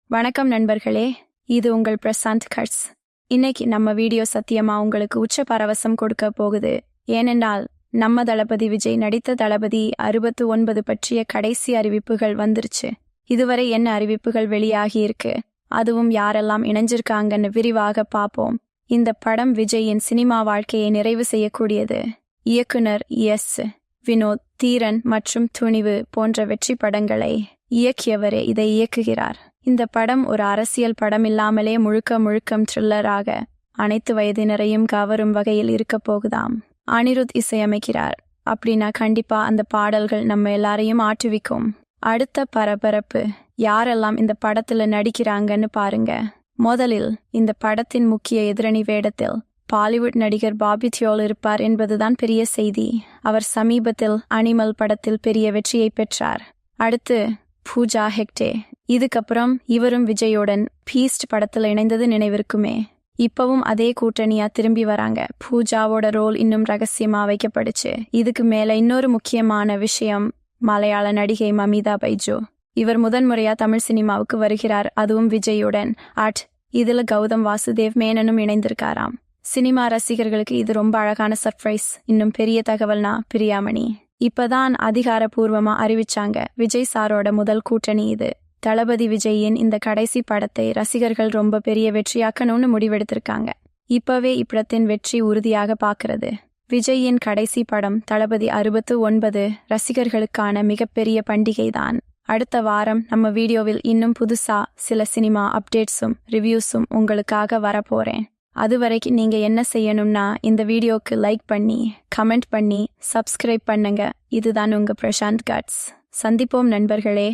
வணக்கம் நண்பர்களே, இது உங்கள் பிரசாந்த் கட்ஸ். இன்னைக்கு நம்ம வீடியோ சத்தியமா உங்களுக்கு உச்ச பரவசம் கொடுக்க போகுது. ஏனென்றால் நம்ம தளபதி விஜய் நடித்த தளபதி 69 பற்றிய கடைசி அறிவிப்புகள் வந்துருச்சு. இதுவரை என்ன அறிவிப்புகள் வெளியாகி இருக்கு, அதுவும் யாரெல்லாம் இணைஞ்சிருக்காங்கன்னு விரிவாக பார்ப்போம். இந்த படம் விஜயின் சினிமா வாழ்க்கையை நிறைவு செய்யக்கூடியது. இயக்குனர் எஸ். வினோத், தீரன் மற்றும் துணிவு போன்ற வெற்றி படங்களை இயக்கியவரே இதை இயக்குகிறார். இந்த படம் ஒரு அரசியல் படம் இல்லாமலே முழுக்க த்ரில்லராக அனைத்து வயதினரையும் கவரும் வகையில் இருக்க போகுதாம். அனிருத் இசையமைக்கிறார். அப்படின்னா கண்டிப்பா அந்த பாடல்கள் நம்ம எல்லாரையும் ஆட்டுவிக்கும். அடுத்த பரபரப்பு, யாரெல்லாம் இந்த படத்துல நடிக்கிறாங்கன்னு பாருங்க. முதலில் இந்த படத்தின் முக்கிய எதிரணி வேடத்தில் பாலிவுட் நடிகர் பாபி தியோல் இருப்பார் என்பதுதான் பெரிய செய்தி. அவர் சமீபத்தில் அனிமல் படத்தில் பெரிய வெற்றியை பெற்றார். அடுத்து பூஜா ஹெக்டே. இதுக்கப்புறம் இவரும் விஜயோடன் பீஸ்ட் படத்தில் இணைந்தது நினைவிருக்குமே. இப்பவும் அதே கூட்டணியா திரும்பி வராங்க. பூஜாவோட ரோல் இன்னும் ரகசியமா வைக்கப்படுச்சு. இதுக்கு மேல இன்னொரு முக்கியமான விஷயம், மலையாள நடிகை மமிதா பைஜோ. இவர் முதன்முறையா தமிழ் சினிமாவுக்கு வருகிறார், அதுவும் விஜயுடன். இதுல கௌதம் வாசுதேவ் மேனனும் இணைந்திருக்காராம். சினிமா ரசிகர்களுக்கு இது ரொம்ப அழகான சர்ப்ரைஸ். இன்னும் பெரிய தகவல்னா பிரியாமணி. இப்பதான் அதிகாரப்பூர்வமா அறிவிச்சாங்க, விஜய் சாரோட முதல் கூட்டணி இது. தளபதி விஜயின் இந்த கடைசி படத்தை ரசிகர்கள் ரொம்ப பெரிய வெற்றியாக்கணும்னு முடிவெடுத்திருக்காங்க. இப்பவே இப்படத்தின் வெற்றி உறுதியாக பார்க்கிறது. விஜயின் கடைசி படம் தளபதி 69 ரசிகர்களுக்கான மிகப்பெரிய பண்டிகைதான். அடுத்த வாரம் நம்ம வீடியோவில் இன்னும் புதுசா சில சினிமா அப்டேட்ஸும் ரிவ்யூஸும் உங்களுக்காக வரப்போறேன். அதுவரைக்கும் நீங்க என்ன செய்யணும்னா இந்த வீடியோக்கு லைக் பண்ணி, கமெண்ட் பண்ணி, சப்ஸ்கிரைப் பண்ணுங்க. இதுதான் உங்க பிரசாந்த் கட்ஸ். சந்திப்போம் நண்பர்களே.